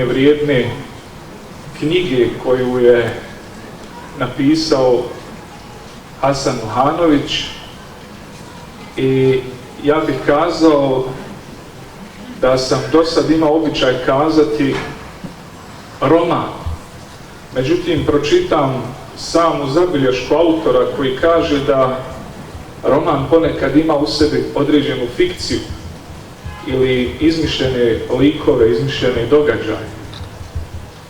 vrijedne knjige koju je napisao Hasan Nuhanović, i ja bih kazao da sam do sad imao običaj kazati roman. Međutim, pročitam samu zabilješku autora koji kaže da roman ponekad ima u sebi određenu fikciju ili izmišljene likove, izmišljene događaje.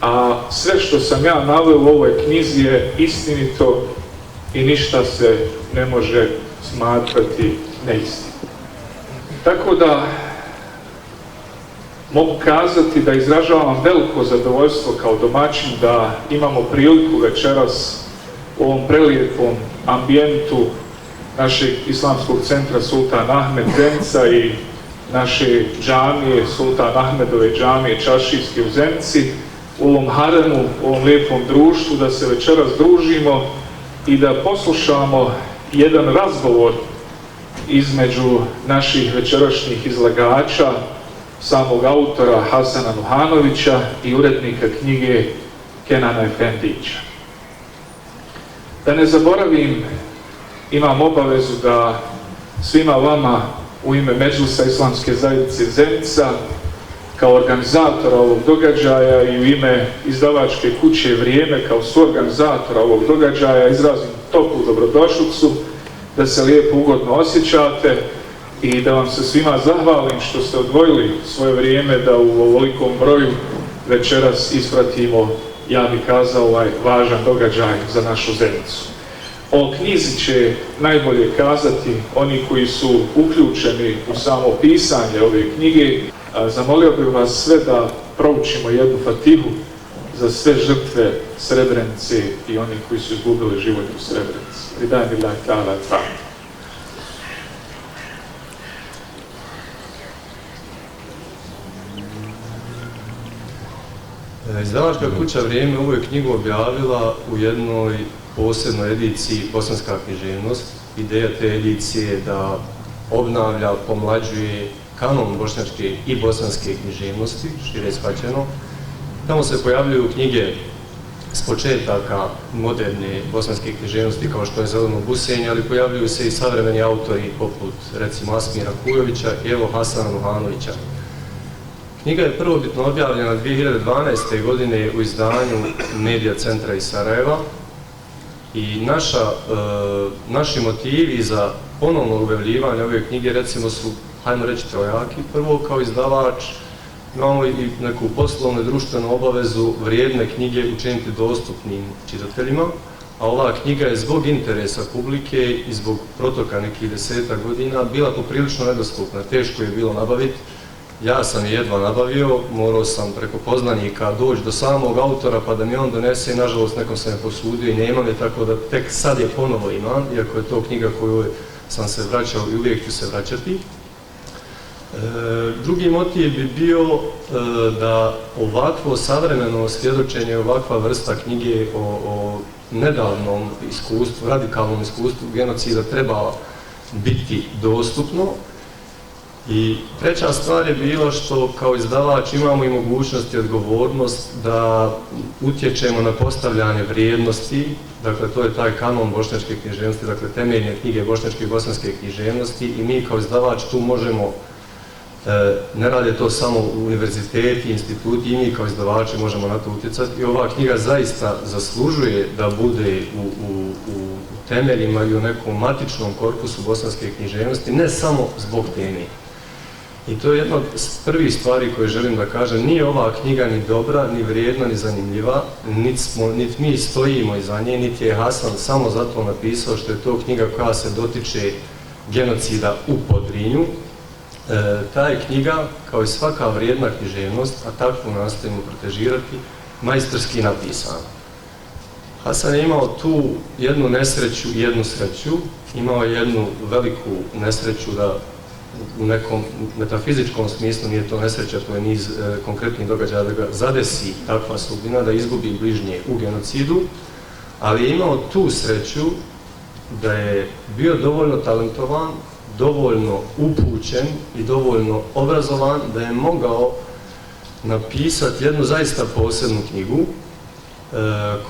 A sve što sam ja naveo u ovoj knjizi je istinito i ništa se ne može smatrati neistinom. Tako da mogu kazati da izražavam veliko zadovoljstvo kao domaćin da imamo priliku večeras u ovom prelijepom ambijentu našeg islamskog centra Sultan Ahmed Zenica i naše džamije, Sultan Ahmedove džamije Čaršijske u Zenici, u ovom haremu, u ovom lijepom društvu, da se večeras družimo i da poslušamo jedan razgovor između naših večerašnjih izlagača, samog autora Hasana Nuhanovića i urednika knjige Kenana Efendića. Da ne zaboravim, imam obavezu da svima vama u ime Medžlisa Islamske zajednice Zenica, kao organizatora ovog događaja i u ime izdavačke kuće Vrijeme kao suorganizatora ovog događaja izrazim toplu dobrodošlicu, da se lijepo ugodno osjećate i da vam se svima zahvalim što ste odvojili svoje vrijeme da u ovolikom broju večeras ispratimo, ja bih kazao, ovaj važan događaj za našu Zenicu. O knjizi će najbolje kazati oni koji su uključeni u samo pisanje ove knjige. Zamolio bih vas sve da proučimo jednu fatihu za sve žrtve Srebrenice i oni koji su izgubili život u Srebrenici. Ridaj billahi ta'ala ta'ala. Izdavačka kuća Vrijeme ovu je knjigu objavila u jednoj posebnoj ediciji Bosanska književnost. Ideja te edicije je da obnavlja, pomlađuje kanon bošnjačke i bosanske književnosti, šire shvaćeno. Tamo se pojavljuju knjige s početaka moderne bosanske književnosti kao što je Zeleno busenje, ali pojavljuju se i savremeni autori poput recimo Asmira Kujovića i evo Hasana Nuhanovića. Knjiga je prvobitno objavljena 2012. godine u izdanju Medija centra iz Sarajeva i naši motivi za ponovno objavljivanje ove knjige recimo su, hajmo reći, trojaki. Prvo, kao izdavač imamo i neku poslovnu i društvenu obavezu vrijedne knjige učiniti dostupnim čitateljima, a ova knjiga je zbog interesa publike i zbog protoka nekih 10 godina bila poprilično nedostupna, teško je bilo nabaviti. Ja sam je jedva nabavio, morao sam preko poznanika doći do samog autora pa da mi on donese i nažalost nekom sam je posudio i nemam je, tako da tek sad je ponovo imam, iako je to knjiga koju sam se vraćao i uvijek ću se vraćati. Drugi motiv bi bio da ovakvo savremeno svjedočenje, ovakva vrsta knjige o nedavnom iskustvu, radikalnom iskustvu genocida treba biti dostupno. I treća stvar je bila što kao izdavač imamo i mogućnost i odgovornost da utječemo na postavljanje vrijednosti, dakle to je taj kanon bošnjačke književnosti, dakle temeljne knjige bošnjačke i bosanske književnosti i mi kao izdavač tu možemo, ne rade to samo univerziteti, instituti, i mi kao izdavači možemo na to utjecati i ova knjiga zaista zaslužuje da bude u temeljima i u nekom matičnom korpusu bosanske književnosti, ne samo zbog teme. I to je jedna od prvih stvari koje želim da kažem, nije ova knjiga ni dobra, ni vrijedna, ni zanimljiva, niti mi stojimo iza nje, niti je Hasan samo zato napisao što je to knjiga koja se dotiče genocida u Podrinju. Ta je knjiga, kao i svaka vrijedna književnost, a takvu nastojimo protežirati, majstorski napisana. Hasan je imao tu jednu nesreću i jednu sreću, imao je jednu veliku nesreću da u nekom metafizičkom smislu nije to nesreća, to je niz konkretnih događaja da ga zadesi takva sudbina, da izgubi bližnje u genocidu, ali je imao tu sreću da je bio dovoljno talentovan, dovoljno upućen i dovoljno obrazovan da je mogao napisati jednu zaista posebnu knjigu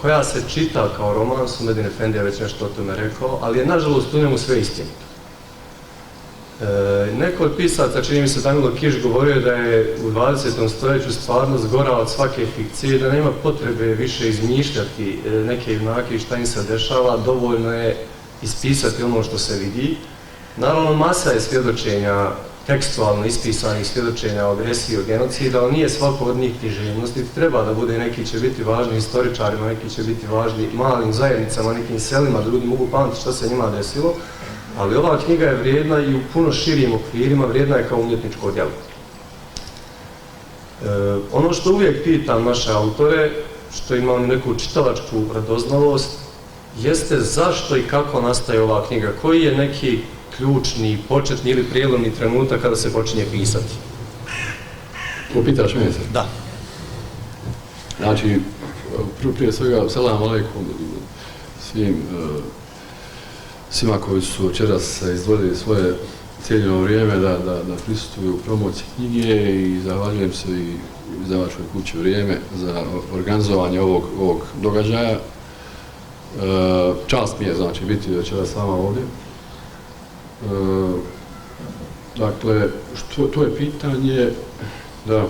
koja se čita kao roman, Sumedin Efendi je već nešto o tome rekao, ali je nažalost u njemu sve istinito. Neko od pisaca, čini mi se Danilo Kiš, govorio da je u 20. stoljeću stvarnost gora od svake fikcije, da nema potrebe više izmišljati neke junake i šta im se dešava, dovoljno je ispisati ono što se vidi. Naravno, masa je svjedočenja, tekstualno ispisanih svjedočenja o agresiji, o genocidu, ali nije svako od njih književnost, niti treba da bude, neki će biti važni historičarima, neki će biti važni malim zajednicama, nekim selima, da ljudi mogu pamtiti što se njima desilo, ali ova knjiga je vrijedna i u puno širijim okvirima, vrijedna je kao umjetničko djelo. Ono što uvijek pitam naše autore, što imam neku čitalačku radoznalost, jeste zašto i kako nastaje ova knjiga, koji je neki ključni, početni ili prijelomni trenutak kada se počinje pisati? Upitaš mene se? Da. Znači, prije svega, selam alejkum svima koji su večeras izdvojili svoje cijeljeno vrijeme da prisustvuju promociji knjige i zahvaljujem se i izdavačkoj kući Vrijeme za organizovanje ovog događaja. Čast mi je, znači, biti večeras s vama ovdje. Dakle, to je pitanje da,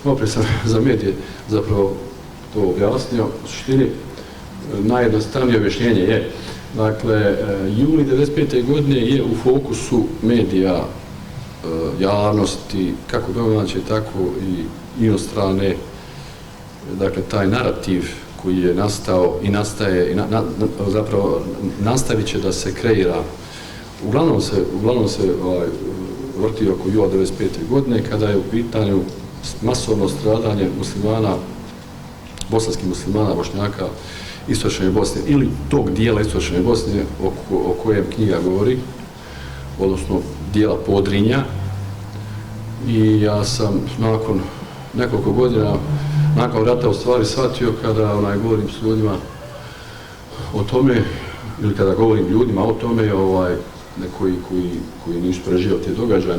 opet sam za medije zapravo to objasnio, u suštini najjednostavnije objašnjenje je, dakle, juli 1995. godine je u fokusu medija, javnosti, kako domaće, tako i inostrane, dakle, taj narativ koji je nastao i nastaje, zapravo nastavit će da se kreira. Uglavnom se vrti oko jula 1995. godine, kada je u pitanju masovno stradanje muslimana, bosanskih muslimana, Bošnjaka, Istočne Bosne ili tog dijela Istočne Bosne o kojem knjiga govori, odnosno dijela Podrinja. I ja sam nakon nekoliko godina, nakon rata u stvari shvatio kada govorim s ljudima o tome, ili kada govorim ljudima o tome, koji nisu preživjeli te događaje,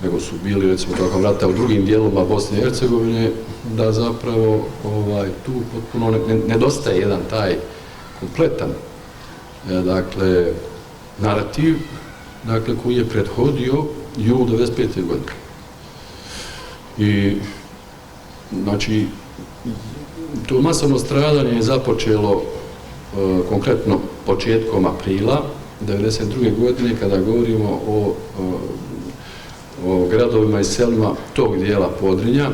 nego su bili, recimo, tokom rata u drugim dijelovima Bosne i Hercegovine, da zapravo tu potpuno nedostaje jedan taj kompletan, dakle, narativ, dakle, koji je prethodio julu 1995. godine. I, znači, to masovno stradanje je započelo konkretno početkom aprila 1992. godine, kada govorimo o gradovima i selima tog dijela Podrinja,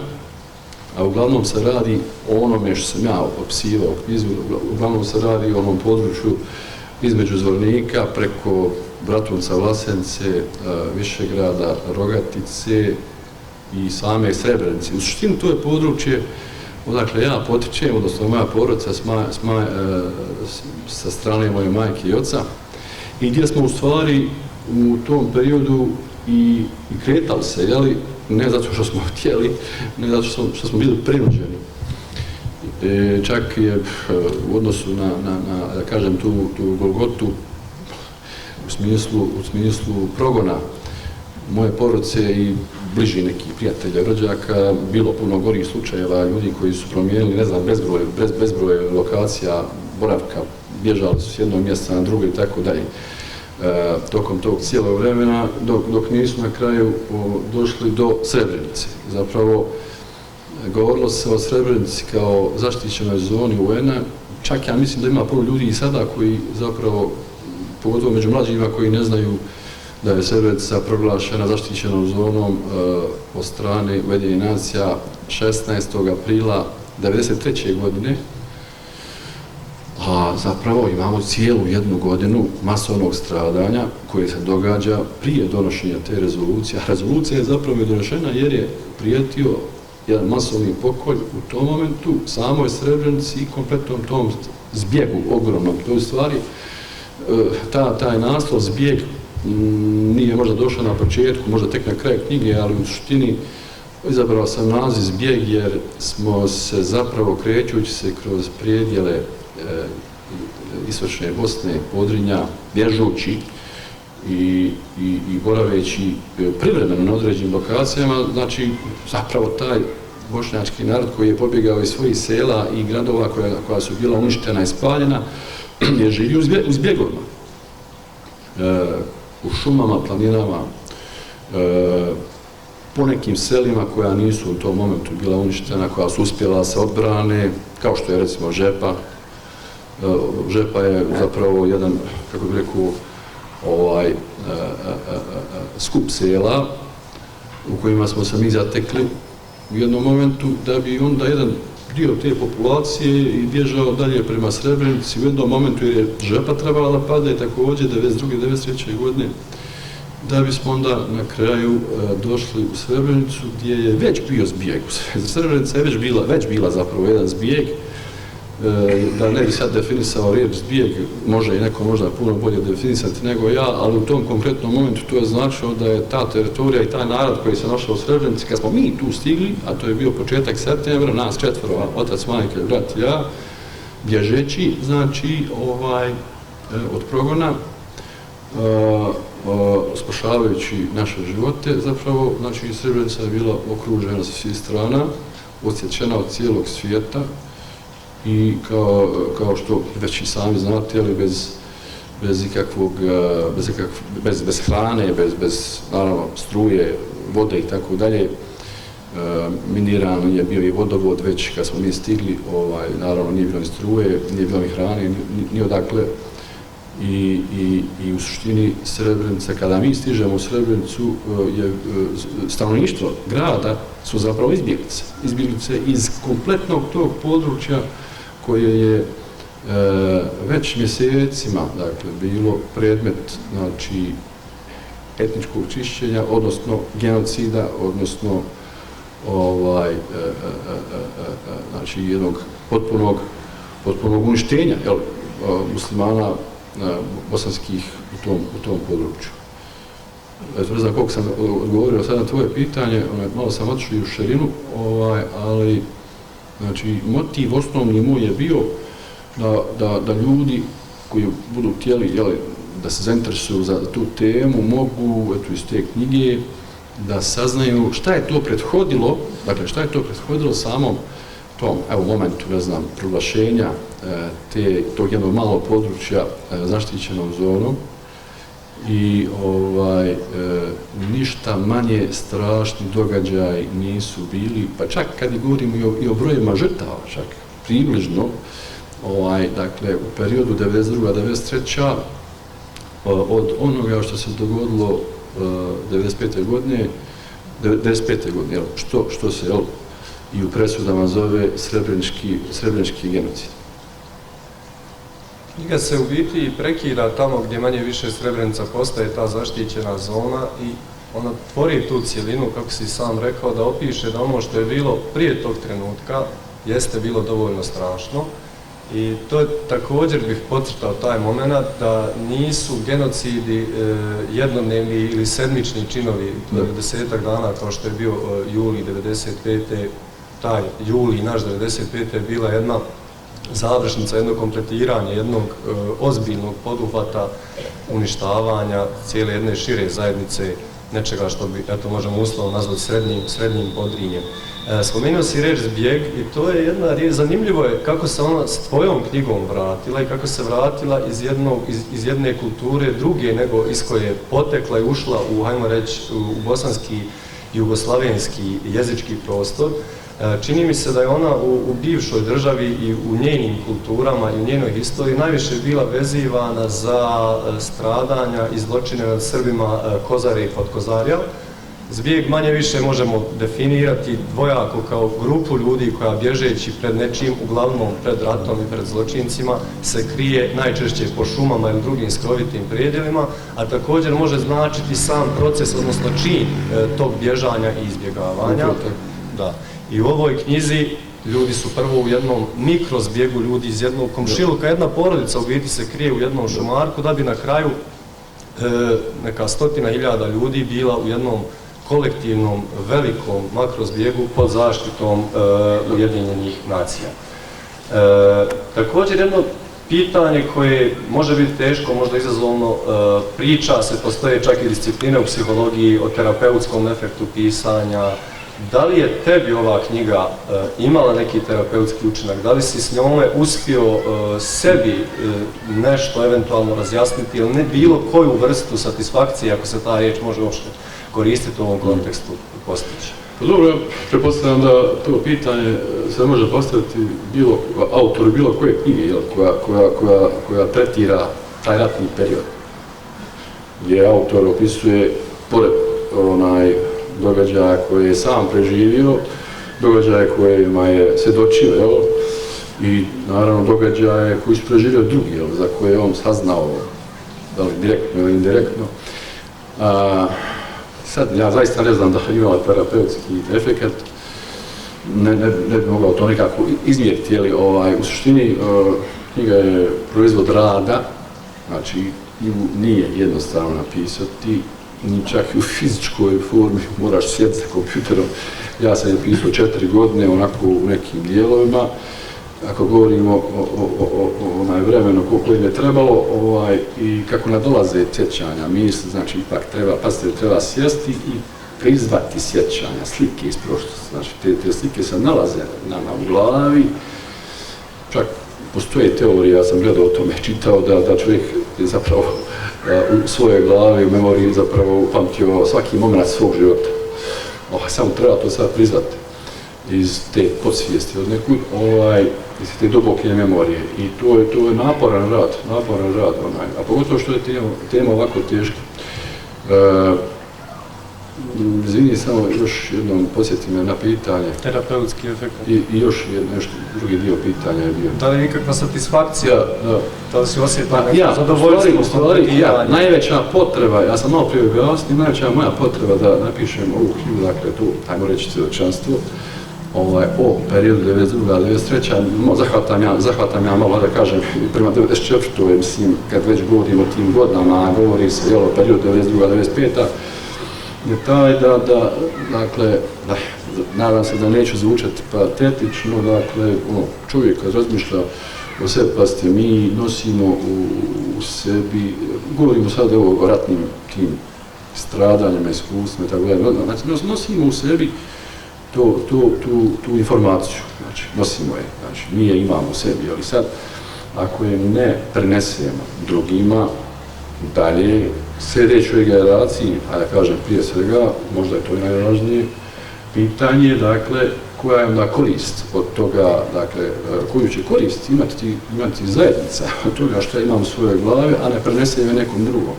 a uglavnom se radi o onome što sam ja opisivao u knjizi, uglavnom se radi o onom području između Zvornika preko Bratunca, Vlasenice, Višegrada, Rogatice i same Srebrenice. U suštini to je područje odakle ja potičem, odnosno moja porodica sa strane moje majke i oca, i gdje smo u stvari u tom periodu i kretali se, jeli, ne zato što smo htjeli, ne zato što smo bili prinuđeni. Čak je u odnosu na da kažem, tu Golgotu u smislu progona moje porodice i bliži nekih prijatelja, rođaka, bilo puno gorih slučajeva, ljudi koji su promijenili, ne znam, bezbroj lokacija, boravka, bježali su s jednog mjesta na drugo i tako dalje. Tokom tog cijelog vremena, dok nisu na kraju došli do Srebrenice. Zapravo, govorilo se o Srebrenici kao zaštićenoj zoni UN-a, čak ja mislim da ima puno ljudi i sada koji zapravo, pogotovo među mlađima koji ne znaju da je Srebrenica proglašena zaštićenom zonom od strane Ujedinjenih nacija 16. aprila 1993. godine, a zapravo imamo cijelu jednu godinu masovnog stradanja koje se događa prije donošenja te rezolucije. A rezolucija je zapravo donošena jer je prijetio jedan masovni pokolj u tom momentu samoj Srebrenici i kompletnom tom zbjegu ogromnom. To je u stvari taj naslov zbjeg nije možda došao na početku, možda tek na kraju knjige, ali u suštini izabrao sam naziv zbjeg jer smo se zapravo krećući se kroz predjele Istočne Bosne, Podrinja, bježući i boraveći privremeno na određenim lokacijama, znači zapravo taj bošnjački narod koji je pobjegao iz svojih sela i gradova koja su bila uništena i spaljena, je živio u zbjegovima. U šumama, planinama, po nekim selima koja nisu u tom momentu bila uništena, koja su uspjela se odbrane, kao što je recimo Žepa. Žepa je zapravo jedan, kako bih rekao, skup sela u kojima smo se mi zatekli u jednom momentu, da bi onda jedan dio te populacije i bježao dalje prema Srebrenici u jednom momentu, jer je Žepa trebala da pada i također 92. 93. godine, da bismo onda na kraju došli u Srebrenicu gdje je već bio zbijeg. Srebrenica je već bila zapravo jedan zbijeg. Da ne bi sad definisao riječ zbijeg, može i neko možda puno bolje definisati nego ja, ali u tom konkretnom momentu to je značilo da je ta teritorija i taj narod koji se našao u Srebrenici, kad smo mi tu stigli, a to je bio početak septembra, nas 4, otac, majka, brat i ja, bježeći, znači, od progona, spašavajući naše živote, zapravo, znači, Srebrenica je bila okružena sa svih strana, odsječena od cijelog svijeta, i kao što već i sami znate, ali bez hrane, bez naravno struje, vode i tako dalje, miniran je bio i vodovod već kad smo mi stigli, naravno nije bilo ni struje, nije bilo ni hrane, ni odakle. I u suštini Srebrenica, kada mi stižemo u Srebrenicu, je stanovništvo grada su zapravo izbjeglice. Izbjeglice iz kompletnog tog područja koje je već mjesecima, dakle, bilo predmet, znači, etničkog čišćenja, odnosno genocida, odnosno znači, jednog potpunog uništenja, muslimana bosanskih u tom području. Ne znam koliko sam odgovorio sad na tvoje pitanje, malo sam otišao u širinu, ali znači, motiv osnovni moj je bio da ljudi koji budu htjeli da se zainteresuju za tu temu mogu iz te knjige da saznaju šta je to prethodilo samom tom momentu, ne znam, proglašenja tog jednog malog područja zaštićenom zonom i ništa manje strašni događaj nisu bili, pa čak kad govorimo i o brojima žrtava, čak približno, dakle, u periodu 92-93. Od onoga što se dogodilo 95. godine, što se i u presudama zove srebrenički genocid. Knjiga se u biti prekida tamo gdje manje više Srebrenica postaje ta zaštićena zona i ona tvori tu cjelinu, kako si sam rekao, da opiše da ono što je bilo prije tog trenutka jeste bilo dovoljno strašno. I to je također bih podcrtao taj moment da nisu genocidi jednodnevni ili sedmični činovi 10-ak dana kao što je bio juli 95. Taj juli naš 95. je bila jedna završnica, jedno kompletiranje, jednog ozbiljnog poduhvata uništavanja cijele jedne šire zajednice, nečega što bi, eto, možemo uslovno nazvati srednjim Podrinjem. Spomenuo si reč zbjeg i to je jedna riječ, zanimljivo je kako se ona s tvojom knjigom vratila i kako se vratila iz jedne kulture druge nego iz koje je potekla i ušla u, hajmo reći, u bosanski jugoslavenski jezički prostor. Čini mi se da je ona u bivšoj državi i u njenim kulturama i u njenoj historiji najviše bila vezivana za stradanja i zločine nad Srbima Kozare i Potkozarja. Zbjeg manje više možemo definirati dvojako kao grupu ljudi koja bježeći pred nečim, uglavnom pred ratom i pred zločincima, se krije najčešće po šumama ili drugim skrovitim predjelima, a također može značiti sam proces, odnosno čin tog bježanja i izbjegavanja. Da. I u ovoj knjizi ljudi su prvo u jednom mikrozbjegu, ljudi iz jednog komšiluka, jedna porodica u biti se krije u jednom šumarku, da bi na kraju neka 100.000 ljudi bila u jednom kolektivnom, velikom makrozbjegu pod zaštitom Ujedinjenih nacija. Također jedno pitanje koje može biti teško, možda izazovno, priča se, postoje čak i discipline u psihologiji o terapeutskom efektu pisanja. Da li je tebi ova knjiga imala neki terapeutski učinak? Da li si s njome uspio sebi nešto eventualno razjasniti ili ne bilo koju vrstu satisfakcije, ako se ta riječ može uopšte koristiti u ovom kontekstu, postići? Dobro, ja pretpostavljam da to pitanje se može postaviti autoru bilo koje knjige koja tretira taj ratni period, gdje autor opisuje, pored događaja koje je sam preživio, događaje kojima je svjedočio, i naravno događaje koji su preživio drugi, za koje je on saznao, da li direktno ili indirektno. Sad, ja zaista ne znam da je imala terapeutski efekt, ne bi mogao to nekako izmjeriti, ali u suštini knjiga je proizvod rada, znači nije jednostavno napisati, ni čak i u fizičkoj formi, moraš sjediti za kompjuterom. Ja sam je pisao 4 godine, onako u nekim dijelovima. Ako govorimo o vremenu koliko im je trebalo i kako nadolaze sjećanja, misli, znači ipak treba sjesti i prizvati sjećanja, slike iz prošlosti. Znači te slike se nalaze u glavi, čak postoje teorije, ja sam gledao o tome, čitao da čovjek je zapravo u svojoj glavi, u memoriji zapravo upamtio svaki moment svog života. Samo treba to sad prizvati iz te podsvijesti od nekud, iz te duboke memorije. I to je naporan rad, a pogotovo što je tema ovako teška. Izvini, samo još jednom podsjeti me na pitanje. Terapeutski efekt. I još nešto, drugi dio pitanja je bio. Da li je nikakva satisfakcija? Da. Da li si osjetio neko zadovoljstvo? U stvari, najveća potreba, ja sam malo prije objasnio, najveća moja potreba da napišem ovu knjigu, dakle tu, ajmo reći, svjedočanstvo, o periodu 92-93, zahvatam ja malo da kažem prema 94. mislim, kad već govorim o tim godinama, govori se o periodu 92-95, je taj dakle, nadam se da neću zvučati patetično, dakle, čovjek kad razmišlja o sebi, pazite, mi nosimo u sebi, govorimo sad o ratnim tim stradanjima, iskustvima i tako dalje, znači nosimo u sebi tu informaciju, znači nosimo je, znači mi je imamo u sebi, ali sad ako je ne prenesemo drugima dalje, sljedećoj generaciji, a ja kažem prije svega, možda je to i najvažnije pitanje, dakle, koja je onda korist od toga, dakle, koju će korist imati zajednica od toga što ja imam u svojoj glavi, a ne prenesem je nekom drugom.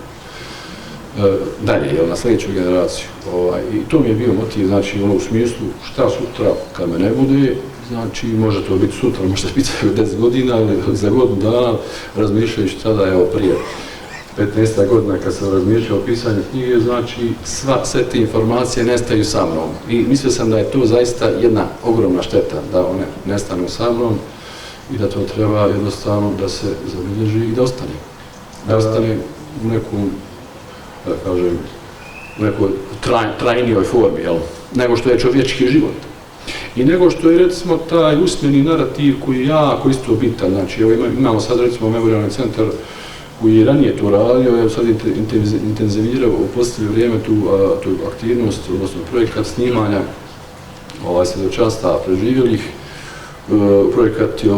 Dalje, na sljedeću generaciju. I to mi je bio motiv, znači, u smislu šta sutra kad me ne bude, znači, može to biti sutra, može biti 10 godina ili za godinu dana, razmišljajući tada, evo, prije 15 godina kad sam razmišljao o pisanju knjige, znači, sve te informacije nestaju sa mnom. I mislio sam da je to zaista jedna ogromna šteta, da one nestanu sa mnom i da to treba jednostavno da se zabilježi i da ostane. Da ostane u nekom, da kažem, u nekoj trajnijoj formi, nego što je čovječki život. I nego što je, recimo, taj usmeni narativ koji je jako isto bitan. Znači, imamo sad, recimo, memorijalni centar koji je ranije to radio, evo sad intenzivirao u posljednje vrijeme tu aktivnost, odnosno projekat snimanja svjedočanstava preživjelih. Projekat je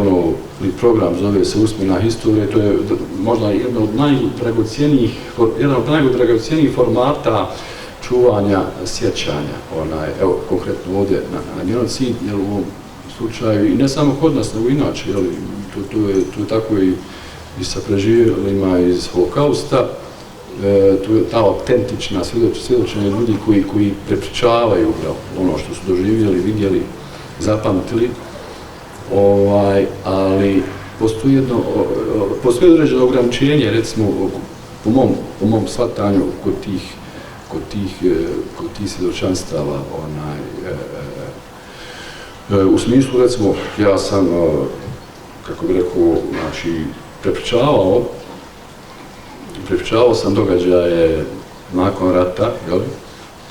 program zove se Usmena historija, to je možda jedan od najdragocijenijih formata čuvanja sjećanja, evo konkretno ovdje na genocid, jer u ovom slučaju, i ne samo kod nas, nego inače, to je tako i sa preživjelima iz Holokausta, to je ta autentična svjedočenja ljudi koji prepričavaju ono što su doživjeli, vidjeli, zapamtili, ali postoji određeno ograničenje, recimo, po mom shvatanju kod tih svjedočanstava, u smislu, recimo, ja sam, kako bih rekao, znači, prepričavao sam događaje nakon rata,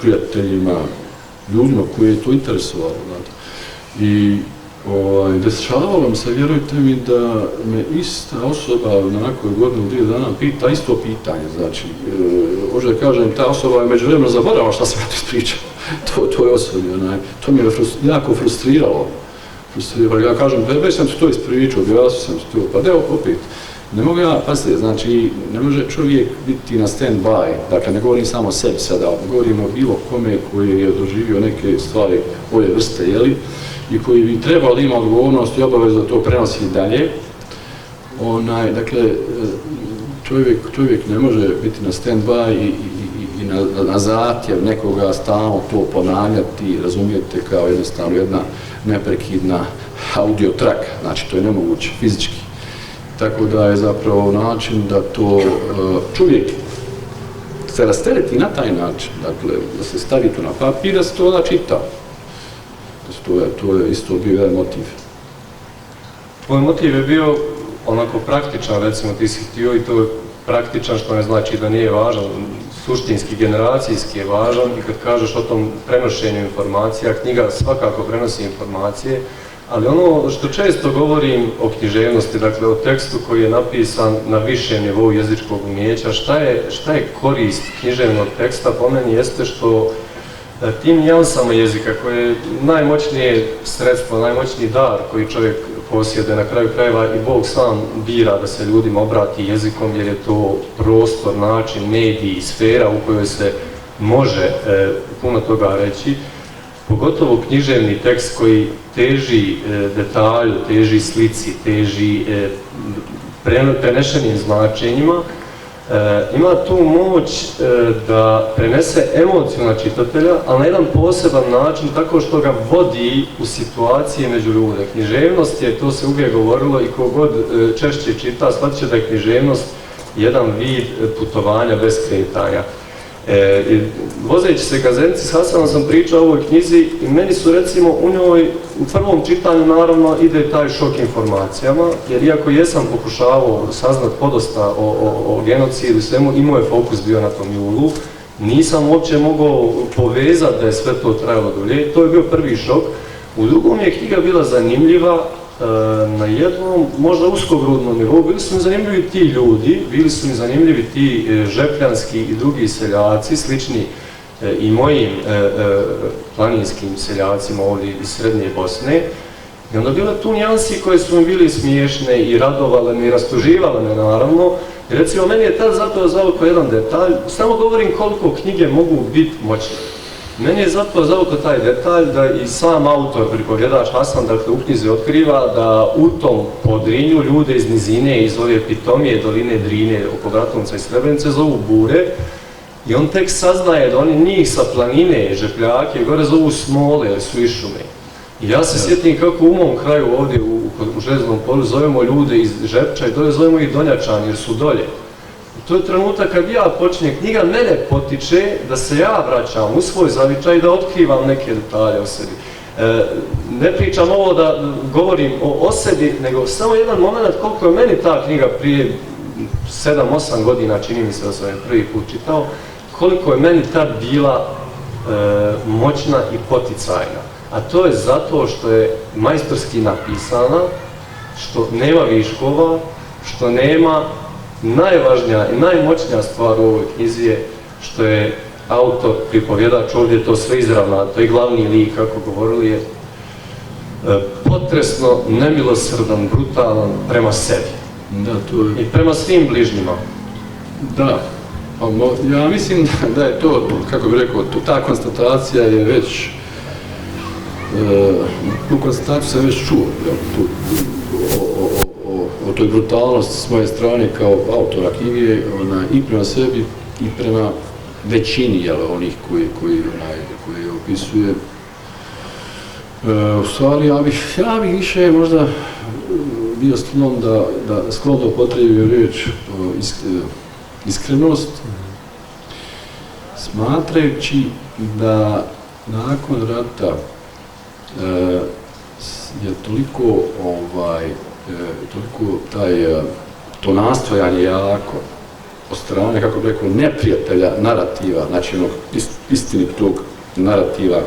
prijateljima, ljudima koji je to interesovalo, i Dešavalo mi se, vjerujte mi, da me ista osoba nakon godinu, 2 dana pita isto pitanje. Znači, možda da kažem, ta osoba je međuvremeno zaboravila šta sam ja to ispričao. To je osobi, to mi je jako frustriralo. Ja kažem, već sam ti to ispričao, objasnio sam ti to, pa evo opet. Ne mogu ja, pazite, znači, ne može čovjek biti na stand-by, dakle, ne govorim samo o sebi sada, govorim o bilo kome koji je doživio neke stvari ove vrste, jeli, i koji bi trebali imati odgovornost i obavezu da to prenosi dalje. Dakle, čovjek ne može biti na stand-by i na zahtjev nekoga stalno to ponavljati, razumijete, kao jednostavno jedna neprekidna audio track, znači to je nemoguće fizički. Tako da je zapravo način da to čovjek se rastereti na taj način, dakle, da se stavi to na papir, da se to onda čita. To je isto bio jedan motiv. Tvoj motiv je bio onako praktičan, recimo ti si htio i to je praktičan, što ne znači da nije važan, suštinski, generacijski je važan i kad kažeš o tom prenošenju informacija, knjiga svakako prenosi informacije, ali ono što često govorim o književnosti, dakle o tekstu koji je napisan na višem nivou jezičkog umijeća, šta je korist književnog teksta po meni jeste što tim nijansama jezika koje je najmoćnije sredstvo, najmoćniji dar koji čovjek posjede, na kraju krajeva i Bog sam bira da se ljudima obrati jezikom jer je to prostor, način, medij, sfera u kojoj se može puno toga reći. Pogotovo književni tekst koji teži detalju, teži slici, teži prenešenim značenjima, ima tu moć da prenese emociju na čitatelja, ali na jedan poseban način, tako što ga vodi u situacije među ljude. Književnost je, to se uvijek govorilo i kogod češće čita, shvatit će da je književnost jedan vid putovanja bez kretanja. Vozeći se ka Zenici s Hasanom sam pričao o ovoj knjizi i meni su recimo u njoj, u prvom čitanju naravno ide taj šok informacijama, jer iako jesam pokušavao saznat podosta o genocidu i svemu, i moj fokus bio na tom julu, nisam uopće mogao povezati da je sve to trajalo dulje, to je bio prvi šok. U drugom je knjiga bila zanimljiva, na jednom, možda uskogrudnom nivou, bili su mi zanimljivi ti ljudi, bili su mi zanimljivi ti žepljanski i drugi seljaci, slični i mojim planinskim seljacima ovdje iz Srednje Bosne. I onda bilo tu nijansi koje su mi bili smiješne i radovale me i rastuživale me naravno. I recimo, meni je tad zato zavukao jedan detalj, samo govorim koliko knjige mogu biti moćne. Meni je zato zavukao taj detalj da i sam autor, pripovjedač Hasan, dakle u knjizi otkriva da u tom Podrinju ljude iz nizine, iz ove pitomije doline Drine oko Bratunca i Srebrenice zovu bure i on tek saznaje da oni njih sa planine, žepljake, gore zovu smole jer su iz šume. I ja se sjetim kako u mom kraju ovdje u Željeznom polju zovemo ljude iz Žepča i dole zovemo ih Donjačani jer su dolje. To je trenutak kad ja počinjem, knjiga mene potiče da se ja vraćam u svoj zavičaj i da otkrivam neke detalje o sebi. Ne pričam ovo da govorim o sebi, nego samo jedan moment koliko je meni ta knjiga prije 7-8 godina, čini mi se da sam je prvi put čitao, koliko je meni tad bila moćna i poticajna. A to je zato što je majstorski napisana, što nema viškova, što nema najvažnija i najmoćnija stvar u ovoj knjizi je što je autor, pripovjedač, ovdje to sve izravna, to je glavni lik, kako govorili, je potresno, nemilosrdan, brutalan prema sebi. Da, to je... I prema svim bližnjima. Da, ja mislim da je to, kako bih rekao, ta konstatacija je već, tu konstataciju sam već čuo, o toj brutalnosti s moje strane kao autora knjige i prema sebi i prema većini onih koji opisuje. U stvari, ja bih više možda bio sklon da upotrijebim riječ iskrenost, smatrajući da nakon rata je toliko to nastojanje jako od strane, kako bih rekao, neprijatelja narativa, znači onog istinitog narativa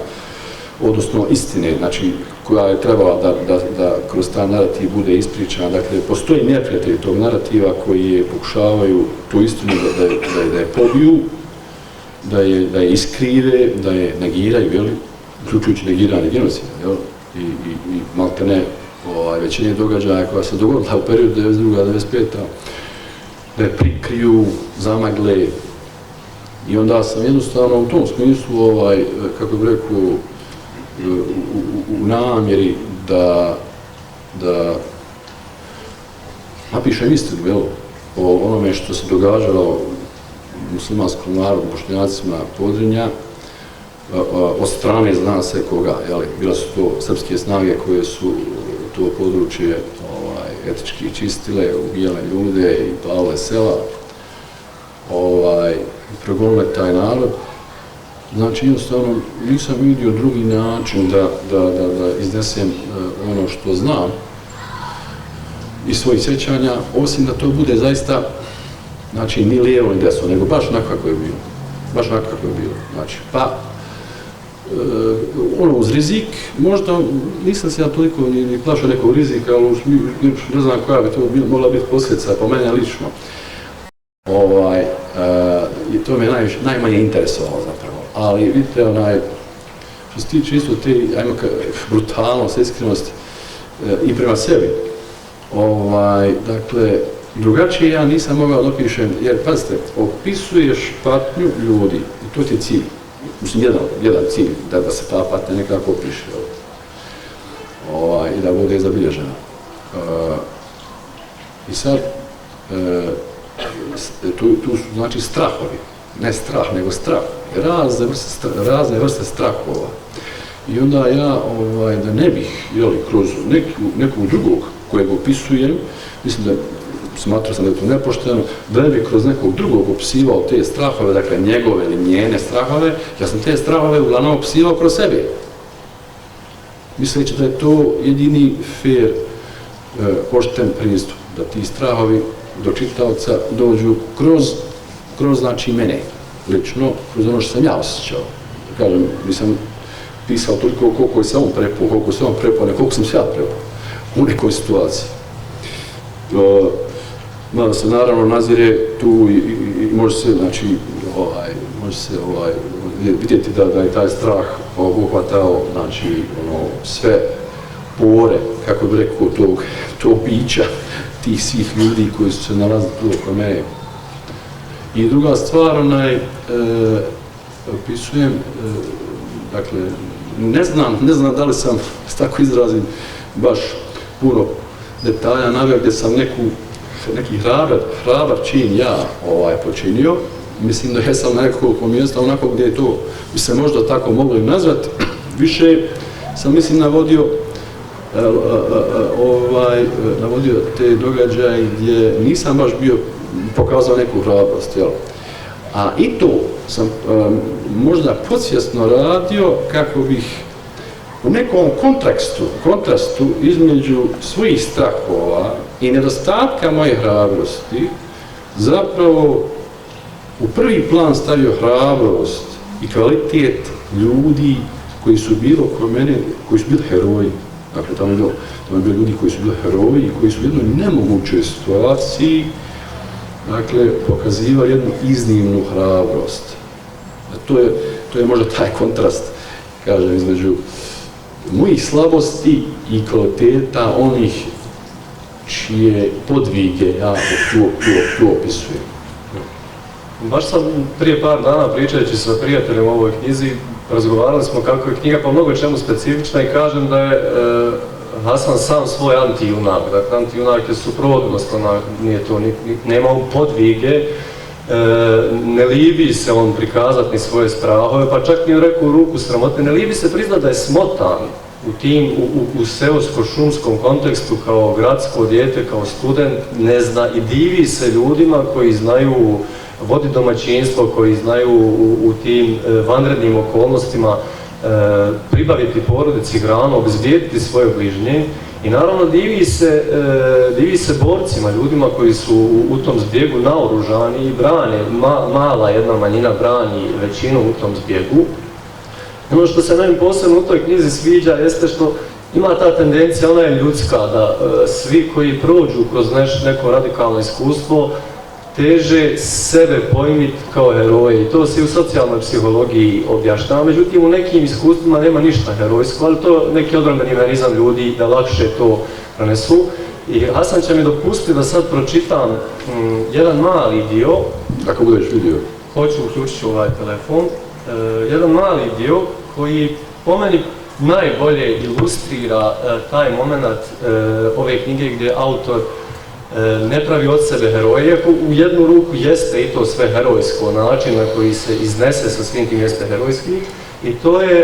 odnosno istine, znači koja je trebala da kroz taj narativ bude ispričana. Dakle, postoji neprijatelji tog narativa koji je pokušavaju tu istinu da je pobiju, da je iskrive, da je negiraju, jel? Uključujući negiranje genocida, jel? I maltene većine događaja koja se dogodila u periodu 1992-1995. Da je prikriju, zamagle. I onda sam jednostavno u tom smislu, kako bih rekao, u namjeri da napišem istinu, jel? O onome što se događalo muslimanskom narodu, Bošnjacima Podrinja, od strane zna se koga, jeli? Bila su to srpske snage koje su to područje etički čistile, ubijale ljude i plavile sela, progonile taj narod. Znači, jednostavno, nisam vidio drugi način da iznesem ono što znam iz svojih sjećanja, osim da to bude zaista, znači, ni lijevo ni desno, nego baš onako kako je bilo. Baš onako kako je bilo. Znači, pa, uz rizik, možda nisam se ja toliko ni plašao nekog rizika, ali ne znam koja bi to mogla biti posljedica po mene lično. I to me najmanje interesovalo zapravo. Ali vidite, što se tiče isto te, ajmo brutalnost, iskrenost i prema sebi. Dakle, drugačije ja nisam mogao da opišem, jer, pazite, opisuješ patnju ljudi, i to ti je cilj. Mislim, jedan cilj, da se ta patnja nekako opiše, i da bude zabilježena. I sad, tu su, znači, strahovi, ne strah, nego strah, razne vrste strahova. I onda ja, da ne bih, kroz nekog drugog kojeg opisujem, mislim da smatrao sam da je to nepošteno, da ne bih kroz nekog drugog opisivao te strahove, dakle njegove ili njene strahove, ja sam te strahove uglavnom opisivao kroz sebe. Misleći da je to jedini fair, pošten pristup, da ti strahovi do čitaoca dođu kroz znači mene, lično, kroz ono što sam ja osjećao. Da kažem, nisam pisao toliko koliko se on prepao, ne koliko sam se ja prepao u nekoj situaciji. Mada se naravno nazire tu i može se, znači, vidjeti da je taj strah obuhvatao, znači, sve pore, kako bi rekao, tog bića, tih svih ljudi koji su se nalazili tu oko mene. I druga stvar, opisujem, dakle, ne znam da li sam, s tako izrazim, baš puno detalja naveo gdje sam neki hrabar čin ja počinio. Mislim da jesam na nekoliko mjesta, onako gdje to bi se možda tako moglo i nazvati. Više sam, mislim, navodio te događaje gdje nisam baš bio pokazao neku hrabrost, jel? A i to sam možda podsvjesno radio kako bih u nekom kontrastu između svojih strahova i nedostatka moje hrabrosti zapravo u prvi plan stavio hrabrost i kvalitet ljudi koji su bili oko mene, koji su bili heroji. Dakle, tamo je bilo ljudi koji su bili heroji i koji su u jednoj nemogućoj situaciji, dakle, pokazivali jednu iznimnu hrabrost. To je možda taj kontrast, kažem, između mojih slabosti i kvaliteta onih čije podvige ja tu opisujem. Baš sam prije par dana, pričajući sa prijateljem o ovoj knjizi, razgovarali smo kako je knjiga po mnogo čemu specifična i kažem da je Hasan sam svoj antijunak. Dakle, antijunak je suprotnost, nema on podvige, ne libi se on prikazati ni svoje strahove, pa čak ni u reku ruku sramote, ne libi se priznati da je smotan u seosko-šumskom kontekstu kao gradsko dijete, kao student, ne zna i divi se ljudima koji znaju voditi domaćinstvo, koji znaju u tim vanrednim okolnostima pribaviti porodici hranu, obezbijediti svoje bližnje i naravno divi se borcima, ljudima koji su u tom zbjegu naoružani i brane, mala jedna manjina brani većinu u tom zbjegu. Ono što se meni posebno u toj knjizi sviđa jeste što ima ta tendencija, ona je ljudska, da svi koji prođu kroz neko radikalno iskustvo teže sebe pojmiti kao heroje i to se i u socijalnoj psihologiji objašnjava, međutim u nekim iskustvima nema ništa herojsko, ali to je neki odbrambeni mehanizam ljudi da lakše to prenesu. I Hasan će mi dopustiti da sad pročitam jedan mali dio. Ako budeš vidio. Hoću, uključit ću ovaj telefon. Jedan mali dio koji po meni najbolje ilustrira taj moment ove knjige gdje autor ne pravi od sebe heroje, iako u jednu ruku jeste i to sve herojsko, način na koji se iznese sa svim tim jeste herojski. I to je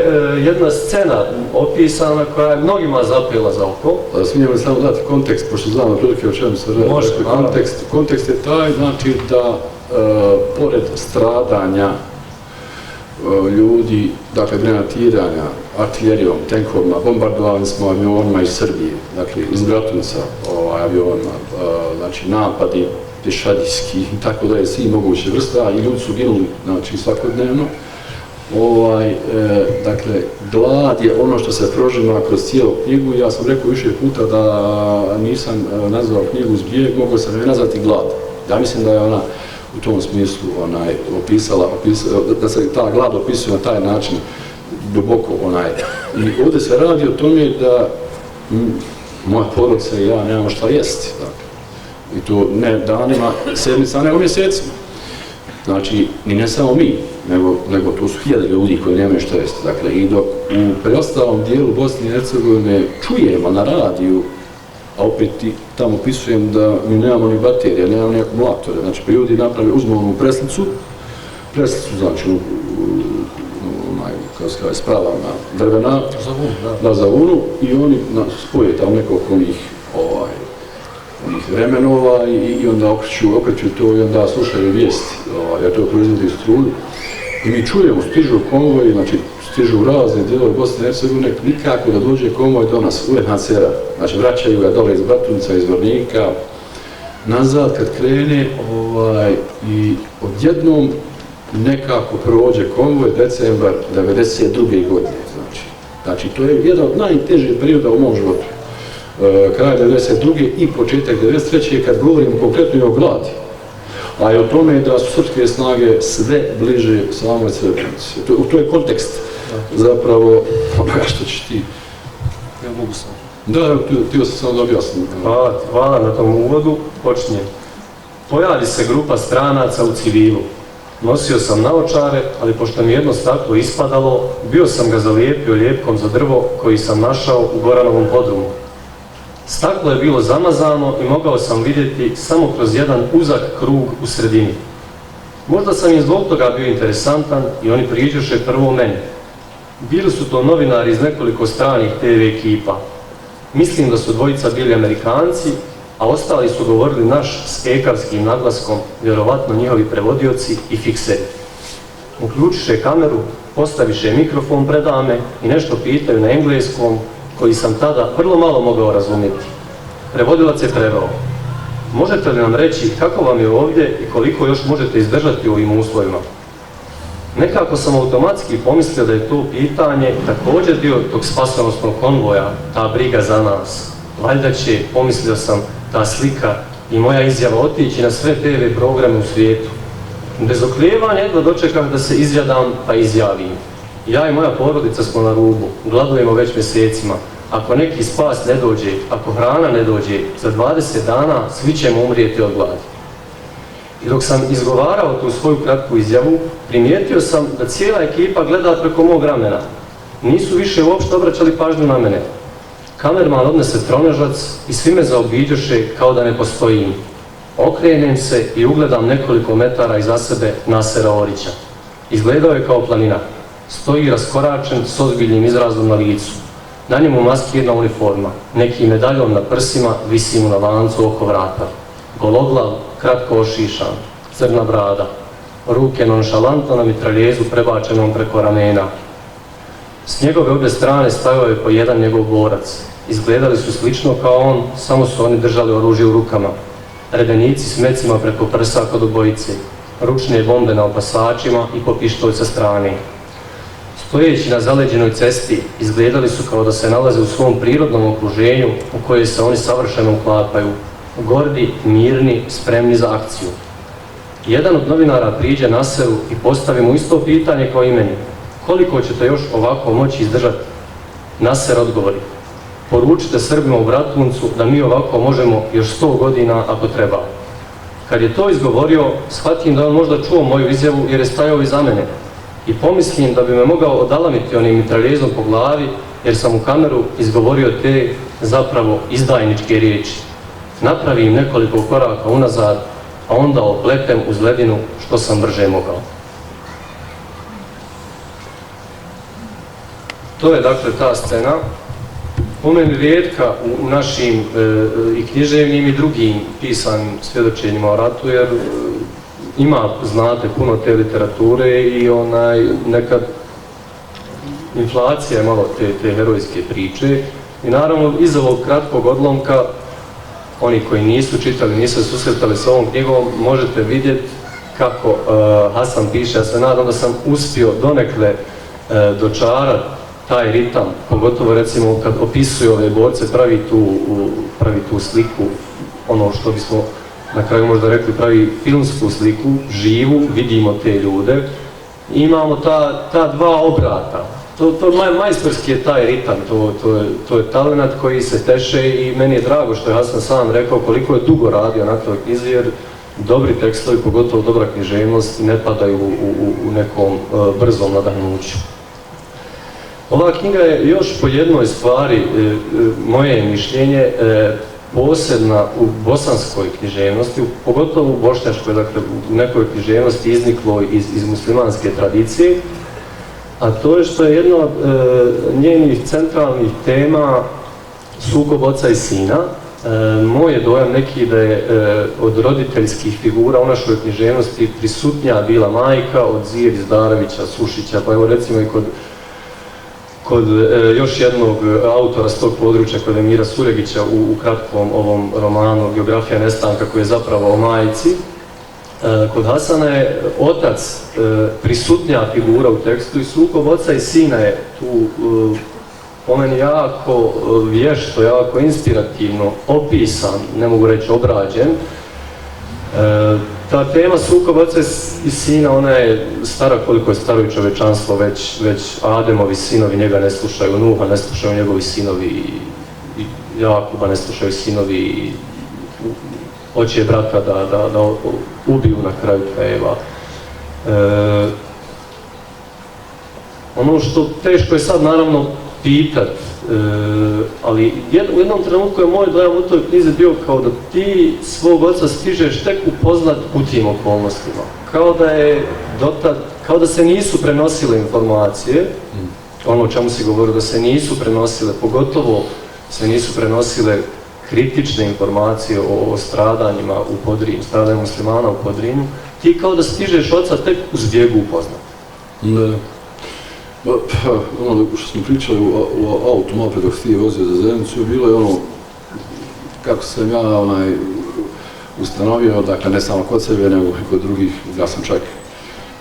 jedna scena opisana koja je mnogima zapela za oko. Smijem li samo dati kontekst, pošto znam otprilike o čemu se radi. Može, kontekst je taj, znači da pored stradanja ljudi, dakle granatiranja, artiljerijom, tenkovima, bombardovali smo avionima iz Srbije, dakle iz Bratunca avionima, znači napadi pješadijski i tako da je svi moguće vrsta i ljudi su ginuli, znači svakodnevno. Dakle, glad je ono što se prožima kroz cijelu knjigu. Ja sam rekao više puta da nisam nazvao knjigu Zbjeg, mogao sam je nazvati glad. Ja mislim da je ona u tom smislu opisala, da se ta glad opisuje na taj način duboko. I ovdje se radi o tome da moja porodica i ja nemamo šta jesti. I to ne danima, sedmicama, nego mjesecima. Znači, ni ne samo mi, nego to su hiljade ljudi koji nemaju što jesti. Dakle, i dok u preostalom dijelu Bosne i Hercegovine čujemo na radiju, a opet tamo opisujem da mi nemamo ni baterije, nemamo ni akumulatore. Znači, pa ljudi naprave, uzmu onu preslicu znači, kako se kaže, sprava drvena, za vunu, i oni spoje tamo nekoliko onih vremenova i onda okreću to i onda slušaju vijesti, jer to proizvodi struju. I mi čujemo, stižu konvoji, znači stižu u razne dijelove Bosne i Hercegovine, nikako da dođe konvoj do nas, UNHCR-a. Znači vraćaju ga dole iz Bratunca, iz Vornika, nazad kad krene i odjednom nekako prođe konvoj decembar 1992. godine. Znači to je jedan od najtežih perioda u mom životu. Kraj 1992. i početak 1993. kad govorimo konkretno i o gladi, a i o tome da su srpske snage sve bliže samoj Srebrenici. To je kontekst zapravo onoga što ćeš ti. Ja mogu sam. Da, htio sam samo da objasnim. Hvala na tom uvodu. Počinje. Pojavi se grupa stranaca u civilu. Nosio sam naočare, ali pošto mi jedno staklo ispadalo, bio sam ga zalijepio lijepkom za drvo koji sam našao u Goranovom podrumu. Staklo je bilo zamazano i mogao sam vidjeti samo kroz jedan uzak krug u sredini. Možda sam im zbog toga bio interesantan i oni priđoše prvo meni. Bili su to novinari iz nekoliko stranih TV ekipa. Mislim da su dvojica bili Amerikanci, a ostali su govorili naš s ekavskim naglaskom, vjerovatno njihovi prevodioci i fikseri. Uključiše kameru, postaviše mikrofon predame i nešto pitaju na engleskom, koji sam tada vrlo malo mogao razumjeti. Prevodilac je preveo. Možete li nam reći kako vam je ovdje i koliko još možete izdržati u ovim uslovima? Nekako sam automatski pomislio da je to pitanje također dio tog spasonosnog konvoja, ta briga za nas. Valjda će, pomislio sam, ta slika i moja izjava otići na sve TV programe u svijetu. Bez oklijevanja jedva dočekam da se izjadam pa izjavim. Ja i moja porodica smo na rubu, gladujemo već mjesecima. Ako neki spas ne dođe, ako hrana ne dođe, za 20 dana svi ćemo umrijeti od gladi. I dok sam izgovarao tu svoju kratku izjavu, primijetio sam da cijela ekipa gleda preko mog ramena. Nisu više uopšte obraćali pažnju na mene. Kamerman odnese tronožac i svi me zaobiđoše kao da ne postojim. Okrenem se i ugledam nekoliko metara iza sebe Nasera Orića. Izgledao je kao planina. Stoji raskoračen s ozbiljnim izrazom na licu. Na njemu maskirna uniforma, neki medaljon na prsima visi mu na lancu oko vrata. Gologlav, kratko ošišan, crna brada, ruke nonšalantno na mitraljezu prebačenom preko ramena. S njegove obje strane stajao je po jedan njegov borac. Izgledali su slično kao on, samo su oni držali oružje u rukama. Redenici s mecima preko prsa kod obojice, ručne bombe na opasačima i po pištolj sa strane. Stojeći na zaleđenoj cesti, izgledali su kao da se nalaze u svom prirodnom okruženju u koje se oni savršeno uklapaju, gordi, mirni, spremni za akciju. Jedan od novinara priđe Naseru i postavi mu isto pitanje kao i meni. Koliko ćete još ovako moći izdržati? Naser odgovori. Poručite Srbima u Bratuncu da mi ovako možemo još 100 godina ako treba. Kad je to izgovorio, shvatim da on možda čuo moju izjavu jer je stajao iza mene. I pomislim da bi me mogao odalamiti onim mitraljezom po glavi jer sam u kameru izgovorio te zapravo izdajničke riječi. Napravim nekoliko koraka unazad, a onda opletem uz ledinu što sam brže mogao. To je dakle ta scena. Po meni rijetka u našim i književnim i drugim pisanim svjedočenjima o ratu, jer ima, znate, puno te literature i nekad inflacija je malo te herojske priče. I naravno, iz ovog kratkog odlomka, oni koji nisu čitali, nisu susretali s ovom knjigom, možete vidjeti kako Hasan piše. Ja se nadam da sam uspio donekle dočarati taj ritam, pogotovo recimo kad opisuje ove borce, pravi tu sliku, ono što bismo na kraju možda rekli, pravi filmsku sliku, živu, vidimo te ljude. I imamo ta dva obrata. Majstorski je taj ritam, to je talent koji se teše i meni je drago što je Hasan sam rekao koliko je dugo radio na toj knjizi, jer dobri tekstovi, pogotovo dobra književnost, ne padaju u nekom brzom nadahnuću. Ova knjiga je još po jednoj stvari, moje mišljenje, posebna u bosanskoj književnosti, pogotovo u bošnjačkoj, dakle u nekoj književnosti izniklo iz muslimanske tradicije, a to je što je jedna od njenih centralnih tema sukob oca i sina. Moj je dojam neki da je od roditeljskih figura u našoj književnosti prisutnija bila majka od Zije Dizdarevića, Sušića, pa evo recimo i kod još jednog autora s tog područja, kod Emira Suregića u kratkom ovom romanu Geografija nestanka, koji je zapravo o majci. Kod Hasana je otac prisutnija figura u tekstu i sukob oca i sina je tu po meni jako vješto, jako inspirativno opisan, ne mogu reći obrađen. Ta tema sukob oca i sina, ona je stara koliko je staro i čovečanstvo, već Ademovi sinovi njega ne slušaju, Nuha ne slušaju njegovi sinovi, i Jakuba ne slušaju sinovi, i hoće brata da ubiju na kraju krajeva. Ono što teško je sad naravno pitat, ali u jednom trenutku je moj dojam u toj knjizi bio kao da ti svog oca stižeš tek upoznat u tim okolnostima. Kao da se nisu prenosile informacije, ono o čemu si govorio, da se nisu prenosile, pogotovo se nisu prenosile kritične informacije o stradanjima u Podrinju, stradanju muslimana u Podrinju, ti kao da stižeš oca tek u zbjegu upoznat. Da. Ono što smo pričali u autu malo pre dok si ti vozio za Zenicu, bilo je ono kako sam ja ustanovio, dakle ne samo kod sebe nego i kod drugih. Ja sam čak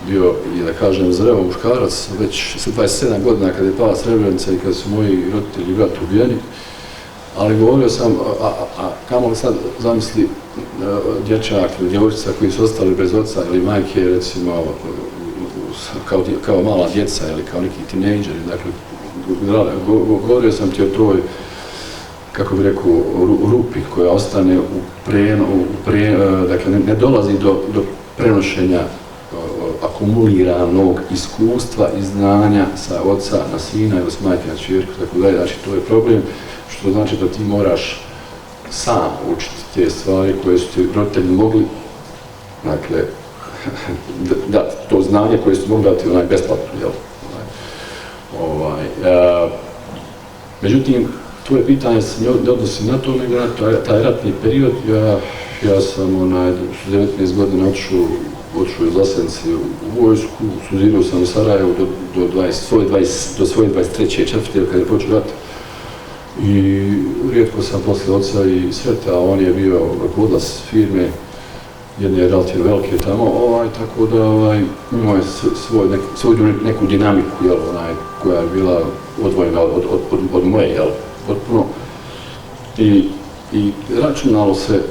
bio, i da kažem, zreo muškarac, već sa 27 godina kada je pala Srebrenica i kada su moji roditelji i brat ubijeni, ali govorio sam, a kamo li sad zamisli dječak ili djevojčica koji su ostali bez oca ili majke, recimo, kao mala djeca ili kao neki tinejdžeri, dakle, govorio sam ti o toj, kako bih rekao, rupi koja ostane dakle, ne dolazi do prenošenja akumuliranog iskustva i znanja sa oca na sina ili s majke na čerku, tako dalje. Znači, to je problem, što znači da ti moraš sam učiti te stvari koje su ti roditelji mogli, dakle, dati to znanje koje su mogli dati besplatno, jel? Međutim, tvoje pitanje se ne odnosi na to, nego na taj ratni period. Ja sam s 19 godina otišao iz Lasenice u vojsku, studirao sam u Sarajevu do svoje 23. četvrte, kada je počeo rat. I rijetko sam poslije oca i sveta, a on je bio rukovodilac firme jedne relativno velike tamo, tako da imao je svoju neku dinamiku, koja je bila odvojena od moje, potpuno. I računalo se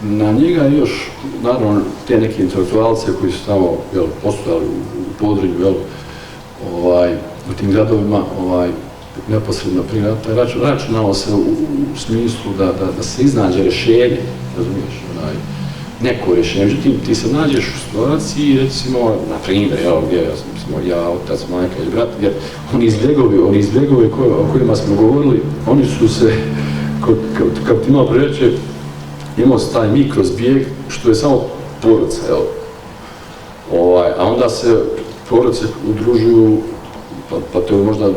na njega još, naravno, te neke intelektualce koji su tamo postojali u Podrinju, u tim gradovima, neposredno prije rata, računalo se u smislu da se iznađe rješenje, razumiješ, neko rješenje. Međutim, ti se nađeš u situaciji, recimo, na primjer, gdje smo ja, otac, majka i brat, jer oni izbjegovi o kojima smo govorili, oni su se, kako ti malo prereće, imao se taj mikrozbjeg, što je samo porodica, a onda se porodice udružuju, pa to možda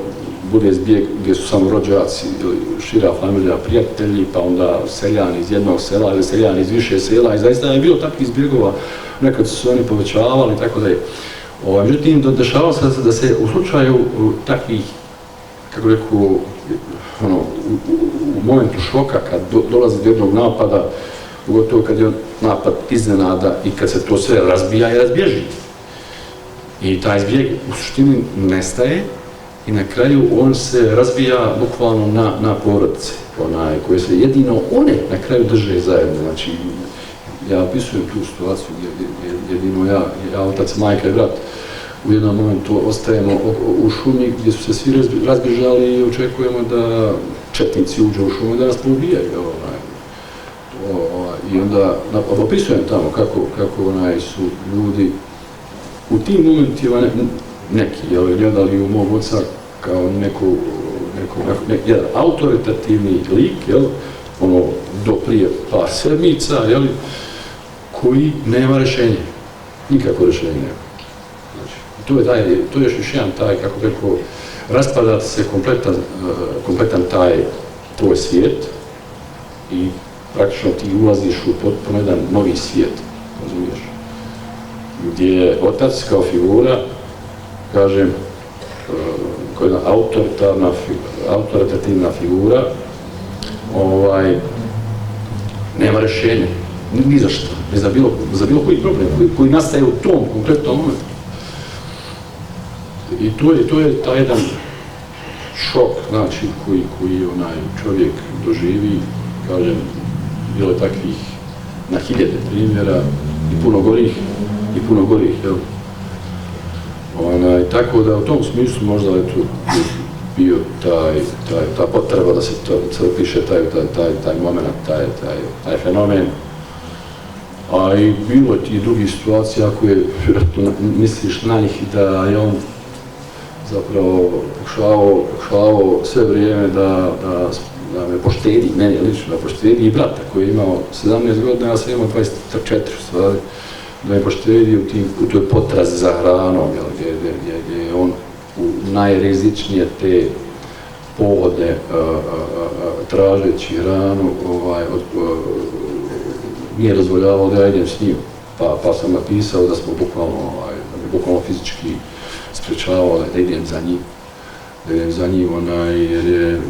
bude zbjeg gdje su samo rođaci ili šira familija, prijatelji, pa onda seljani iz jednog sela ili seljani iz više sela, i zaista je bilo takvih zbjegova, nekad su se oni povećavali i tako dalje. Međutim, dešavalo se da se u slučaju takvih, kako rekao, u momentu šoka, kad dolazi do jednog napada, pogotovo kad je napad iznenada i kad se to sve razbija i razbježi. I taj zbjeg u suštini nestaje i na kraju on se razbija bukvalno na porodice, koje se jedino one na kraju drže zajedno. Znači, ja opisujem tu situaciju gdje jedino ja, otac, majka i brat, u jednom momentu ostajemo u šumi gdje su se svi razbježali i očekujemo da četnici uđu u šumu i da nas poubijaju. I onda opisujem tamo kako su ljudi u tim momentima neki gledali u mog oca kao jedan autoritativni lik, do prije par sedmica, koji nema rješenja, nikako rješenja nema. To je još jedan taj, kako rekao, raspada se kompletan tvoj svijet i praktično ti ulaziš u potpuno jedan novi svijet, razumiješ, gdje je otac kao figura, kažem, kao jedna autoritativna figura, nema rješenja, ni za što, ni za bilo koji problem koji nastaje u tom konkretnom momentu. I to je taj jedan šok, znači, koji čovjek doživi, kažem, bilo je takvih na hiljade primjera i puno gorih, jel? Tako da u tom smislu možda je tu bio ta potreba da se opiše taj moment, taj fenomen. A i bilo je tih drugih situacija ako je vjerojatno misliš na njih da je on zapravo pokušavao sve vrijeme da me poštedi, meni lično da poštedi i brata koji je imao 17 godina, ja sam imao 24 stvari, da me poštedi u toj potrazi za hranom, gdje je on u najrizičnije te povode tražeći hranu, nije dozvoljavao da ja idem s njim, pa sam napisao da smo bukvalno fizički sprečavao da idem za njim, jer je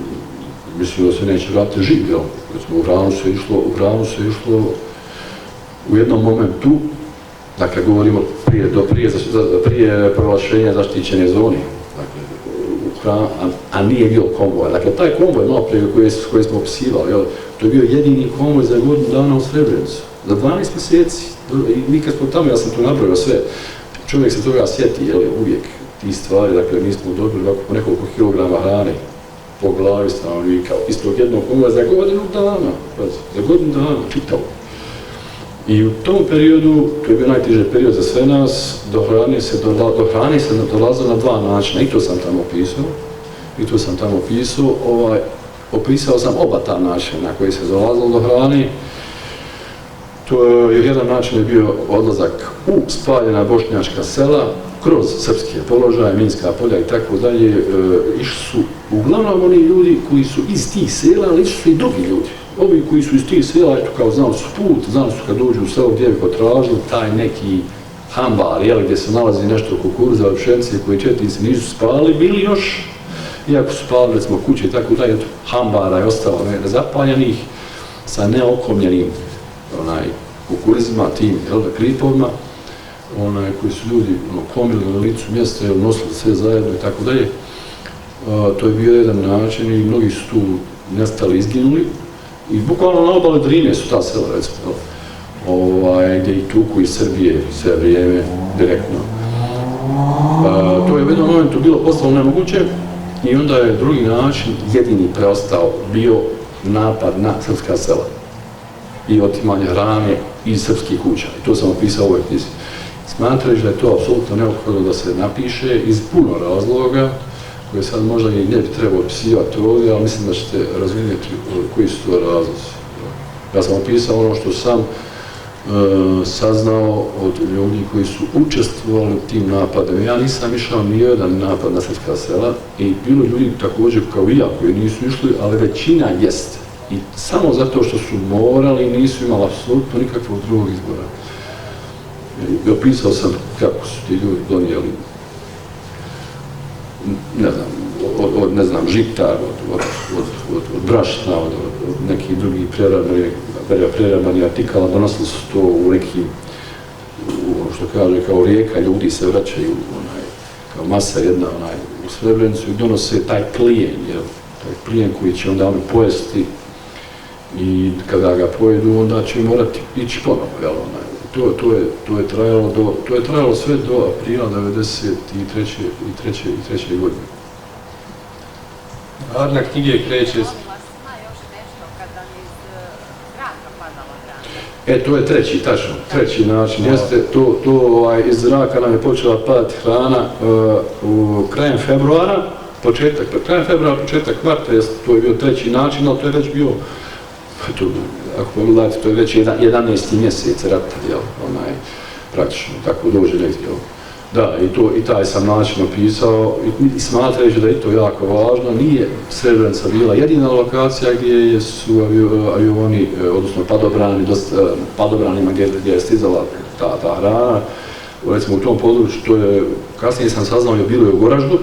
mislio da se neće vratiti živ, jel? U Vranu se išlo u jednom momentu, dakle govorimo prije proglašenja zaštićene zone, a nije bilo konvoja. Dakle, taj konvoj malo prije koji smo opisivali, to je bio jedini konvoj za godinu dana u Srebrenicu, za 12 mjeseci. I mi kad smo tamo, ja sam tu nabrojao sve, čovjek se toga sjeti, uvijek ti stvari, dakle mi smo dobili po nekoliko kilograma hrane po glavi stanovnika, iz tog jednog konvoja za godinu dana, čitavo. I u tom periodu, to je bio najteži period za sve nas, do hrane se dolazilo na dva načina, i to sam tamo opisao, opisao sam oba ta načina na koji se dolazilo do hrane. Jedan način je bio odlazak u spaljena bošnjačka sela, kroz srpske položaje, minska polja i tako dalje, išli su uglavnom oni ljudi koji su iz tih sela, ali išli su i drugi ljudi. Ovi koji su iz tih sela, kao znali su put, znali su kad dođu u selo gdje bi potražili taj neki hambar, gdje se nalazi nešto kukuruza, pšenice koji četnici nisu spali, bili još, iako su spali recimo kuće i tako dalje, hambara je ostalo nezapaljenih sa neokomljenim kukuruzima, tim kripovima, koji su ljudi klomili na licu mjesta, nosili sve zajedno i tako dalje. To je bio jedan način i mnogi su tu nestali, izginuli. I bukvalno na obale Drine su ta sela, recimo, gdje i tuku iz Srbije sve vrijeme direktno. To je u jednom momentu bilo postalo nemoguće i onda je drugi način, jedini preostao, bio napad na srpska sela i otimanje hrane iz srpskih kuća. I to sam opisao u ovoj knjizi. Smatrajući da je to apsolutno neophodno da se napiše iz puno razloga, koje sad možda i ne bi trebao opisivati ovdje, ali mislim da ćete razumjeti koji su to razlozi. Ja sam opisao ono što sam saznao od ljudi koji su učestvovali u tim napadima. Ja nisam išao ni jedan napad na srpska sela i bilo ljudi također kao i ja koji nisu išli, ali većina jeste. I samo zato što su morali nisu imali apsolutno nikakvog drugog izbora. I opisao sam kako su ti ljudi donijeli, ne znam, žita, od brašna, od nekih drugih prerabanih artikala, donosili su to u nekim, što kaže, kao rijeka, ljudi se vraćaju, kao masa jedna u Srebrenicu i donose taj plijen koji će onda oni pojesti i kada ga pojedu, onda će morati ići ponovo, To je trajalo sve do aprila 1993. godine. Radna knjige kreće... Ima još nešto kada iz zraka padala hrana. To je treći način. Jeste, iz zraka nam je počela padati hrana krajem februara, početak marta, to je bio treći način, ali to je već bio, ako pogledate, to je već 11. mjesec rata, praktično, tako dođe negdje. Da, i taj sam način opisao i smatrajući da je to jako važno, nije Srebrenica bila jedina lokacija gdje su avioni, odnosno padobranima gdje je stizala ta hrana. Recimo u tom području, kasnije sam saznao, bilo je u Goraždu,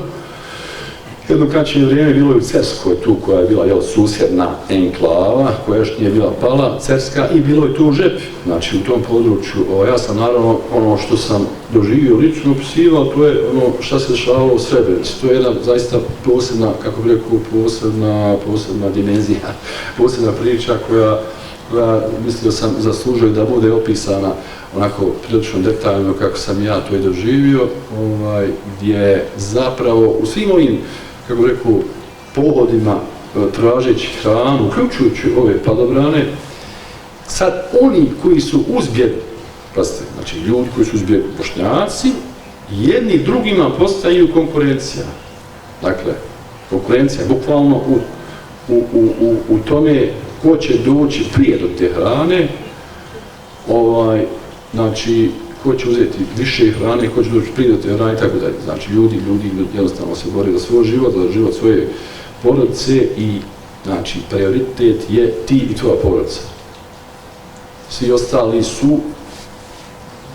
jedno kraće vrijeme bilo je u Cerskoj, tu koja je bila susjedna enklava, koja još nije bila pala, Cerska, i bilo je tu u Žepi. Znači u tom području, ja sam naravno ono što sam doživio lično opisivao, to je ono što se dešavalo u Srebrenici. To je jedna zaista posebna, kako bih rekao, posebna dimenzija, posebna priča koja mislio sam zaslužuje da bude opisana onako prilično detaljno kako sam ja to i doživio, gdje zapravo u svim ovim, kako bih rekao, pohodima tražeći hranu, uključujući ove padobrane, sad oni koji su uzbjegli, pazite, znači ljudi koji su uzbjegli, Bošnjaci, jedni drugima postaju konkurencija. Dakle, konkurencija bukvalno u tome ko će doći prije do te hrane, znači ko će uzeti više hrane, ko će doći prije do te hrane i tako dalje. Znači ljudi jednostavno se bore za svoj život, za život svoje porodice i znači prioritet je ti i tvoja porodica. Svi ostali su,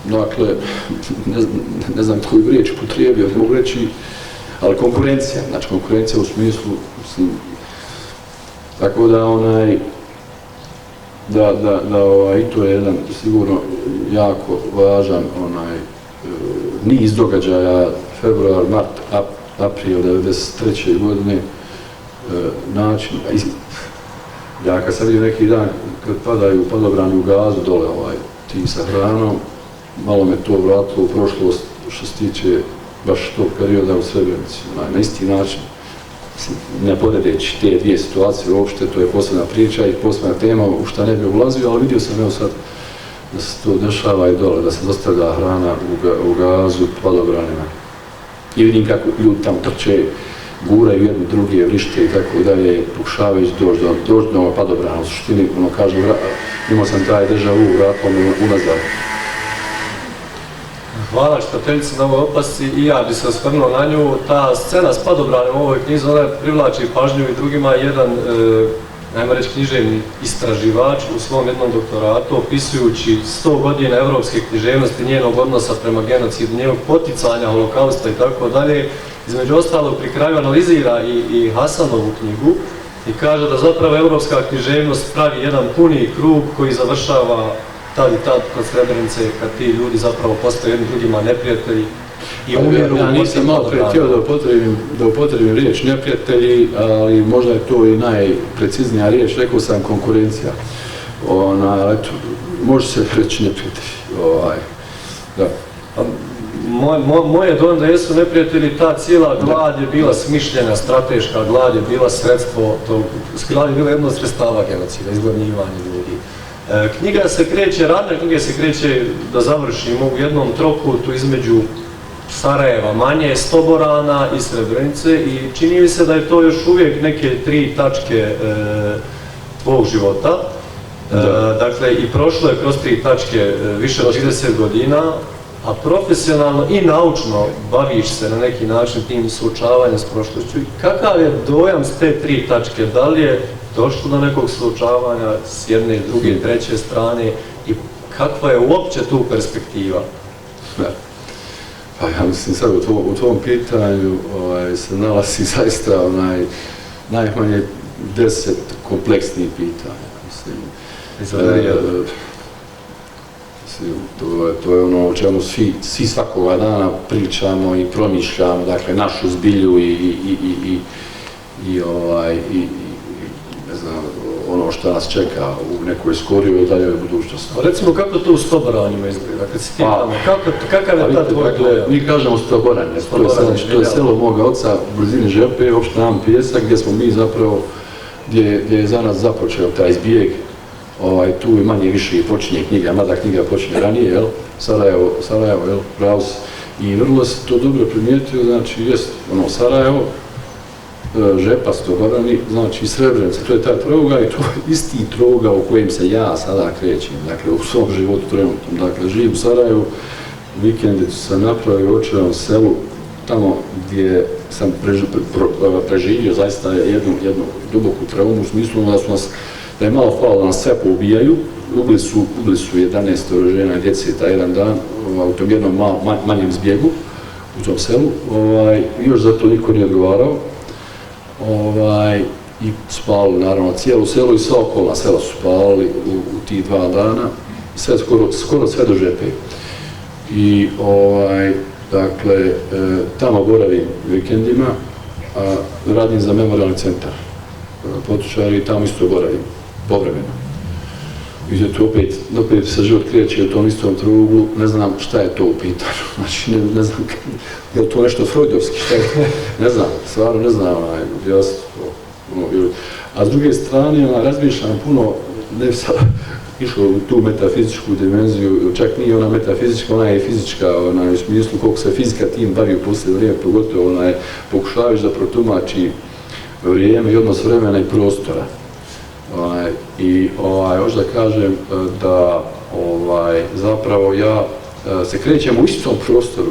dakle, ne znam koju riječ upotrijebio, mogu reći, ali konkurencija, znači konkurencija u smislu, tako da i to je jedan sigurno jako važan niz događaja, februar, mart, april 1993. godine, način, ja kad sam vidio neki dan kad padaju padobrani u Gazu dole ti sa hranom, malo me to vratilo u prošlost što se tiče baš tog perioda u Srebrenici, na isti način. Ne poredeći te dvije situacije uopšte, to je posebna priča i posebna tema u šta ne bi ulazio, ali vidio sam evo sad da se to dešava i dole, da se dostavlja hrana u Gazu padobranima. I vidim kako ljudi tamo trče, guraju jedni drugi, vrište i tako dalje, pokušavajući doći do padobrana. U suštini, kažu, imao sam taj državu, vratilo me unazad. Hvala čitateljici na ovoj opasci i ja bi se osvrnuo na nju. Ta scena s padobranom u ovoj knjizi, ona privlači pažnju i drugima. Jedan, najmo reći, književni istraživač u svom jednom doktoratu, opisujući 100 godina evropske književnosti, njenog odnosa prema genocidu, njenog poticanja holokausta i tako dalje, između ostalog pri kraju analizira i Hasanovu knjigu i kaže da zapravo evropska književnost pravi jedan puni krug koji završava tad i tad kod Srebrenice, kad ti ljudi zapravo postaju jedni drugima neprijatelji i umiru. Ja nisam malo prije htio da upotrebim riječ neprijatelji, ali možda je to i najpreciznija riječ, rekao sam konkurencija. Može se reći neprijatelji. Da. Moj je dojam da jesu neprijatelji, ta cijela glad je bila smišljena, strateška glad je bila sredstvo, glad je bila jedno od sredstava genocida, izgladnjivanje ljudi. Knjiga se kreće, radna knjiga se kreće, da završimo, u jednom trokutu između Sarajeva, manje Stoborana i Srebrenice i čini mi se da je to još uvijek neke 3 tačke tvog života. Dakle, i prošlo je kroz 3 tačke više od 30 godina, a profesionalno i naučno baviš se na neki način tim suočavanjem s prošlošću. Kakav je dojam s te 3 tačke? Da li je došlo do nekog suočavanja s jedne, druge, treće strane i kakva je uopće tu perspektiva? Pa ja mislim sad u tvom pitanju se nalazi zaista najmanje 10 kompleksnih pitanja. To je ono o čemu svi svakoga dana pričamo i promišljamo, dakle našu zbilju i ne znam, ono što nas čeka u nekoj skorijoj daljoj budućnosti. Recimo kako to u Stoboranima izgleda, kad si ti tamo, kakav je ta tvoj dojam? Mi kažemo Stoboranje, to je selo moga oca u blizini Žepe, opština Am Pjesak, gdje smo mi zapravo, gdje je za nas započeo taj zbijeg. Tu i manje više i počinje knjiga, mada knjiga počinje ranije, Sarajevo, Raus, i vrlo se to dobro primijetio, znači jest Sarajevo, Žepa, Stoborani, znači Srebrenica, to je ta troga i to je isti troga u kojem se ja sada krećem, dakle u svom životu trenutnom, dakle živim u Sarajevu, vikendicu sam napravio u očevom selu, tamo gdje sam preživio zaista jednu duboku traumu, u smislu da je malo hvala da nas sve poubijaju, ubili su 11 žena i djece taj jedan dan u tom jednom manjem zbjegu u tom selu, još za to niko nije odgovarao i spali naravno cijelo selo i sva okolna sela su spali u tih 2 dana, skoro sve do Žepe. I dakle, tamo boravim vikendima, a radim za memorialni centar Potočari i tamo isto boravim, povremeno. I to opet se život kreće u tom istom krugu, ne znam šta je to u pitanju, znači ne znam, je li to nešto freudovski, šta je to, ne znam, stvarno ne znam, a s druge strane razmišljam puno, ne bi sad išlo u tu metafizičku dimenziju, čak nije ona metafizička, ona je fizička, u smislu koliko se fizika tim bavi u posljednje vrijeme, pogotovo pokušavaš da protumači vrijeme i odnos vremena i prostora. I hoću da kažem da zapravo ja se krećem u istom prostoru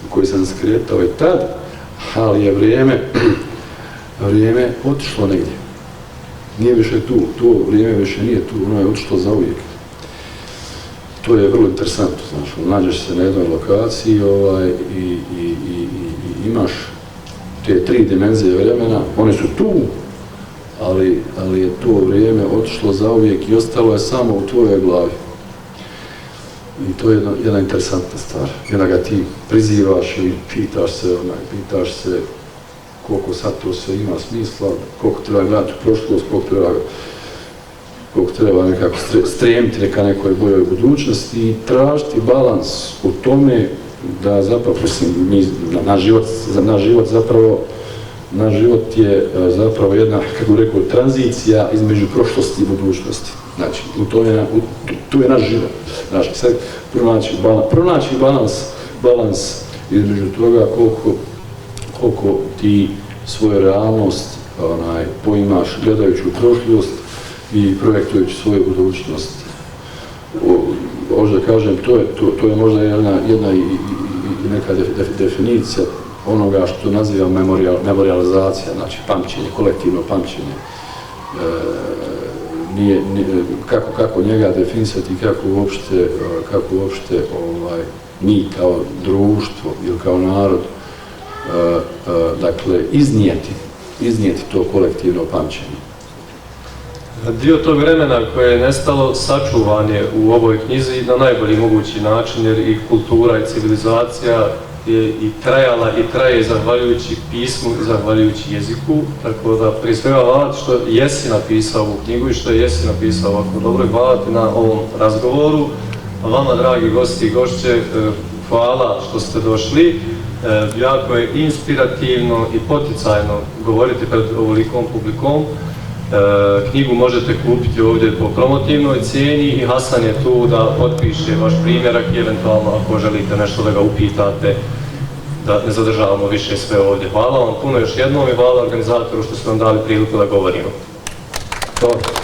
u koji sam se kretao i tad, ali je vrijeme otišlo negdje. Nije više tu, to vrijeme više nije tu, ono je otišlo zauvijek. To je vrlo interesantno, znaš, nađeš se na jednoj lokaciji i imaš te 3 dimenzije vremena, one su tu, ali je to vrijeme otišlo zauvijek i ostalo je samo u tvojoj glavi. I to je jedna interesantna stvar. Jedna ga ti prizivaš i pitaš se koliko sad to sve ima smisla, koliko treba gledati u prošlost, koliko treba nekako stremiti ka nekoj boljoj budućnosti i tražiti balans u tome da zapravo, naš život je zapravo jedna, kako bih rekao, tranzicija između prošlosti i budućnosti. Znači, tu je naš život. Znači, sad pronaći balans između toga koliko ti svoju realnost poimaš gledajući u prošlost i projektujući svoju budućnost. Možda da kažem, to je možda jedna i neka definicija onoga što nazivam memorializacija, znači pamćenje, kolektivno pamćenje. Kako njega definisati, kako uopšte mi kao društvo ili kao narod, dakle, iznijeti to kolektivno pamćenje. Dio tog vremena koje je nestalo sačuvan je u ovoj knjizi na najbolji mogući način, jer i kultura i civilizacija je i trajala i traje zahvaljujući pismu i zahvaljujući jeziku, tako da prije svega hvala što jesi napisao ovu knjigu i što jesi napisao ovako dobro i hvala ti na ovom razgovoru. A vama, dragi gosti i gošće, hvala što ste došli. Jako je inspirativno i poticajno govoriti pred ovolikom publikom. Knjigu možete kupiti ovdje po promotivnoj cijeni i Hasan je tu da otpiše vaš primjerak i eventualno ako želite nešto da ga upitate, da ne zadržavamo više sve ovdje. Hvala vam puno još jednom i hvala organizatoru što ste nam dali priliku da govorimo. Hvala.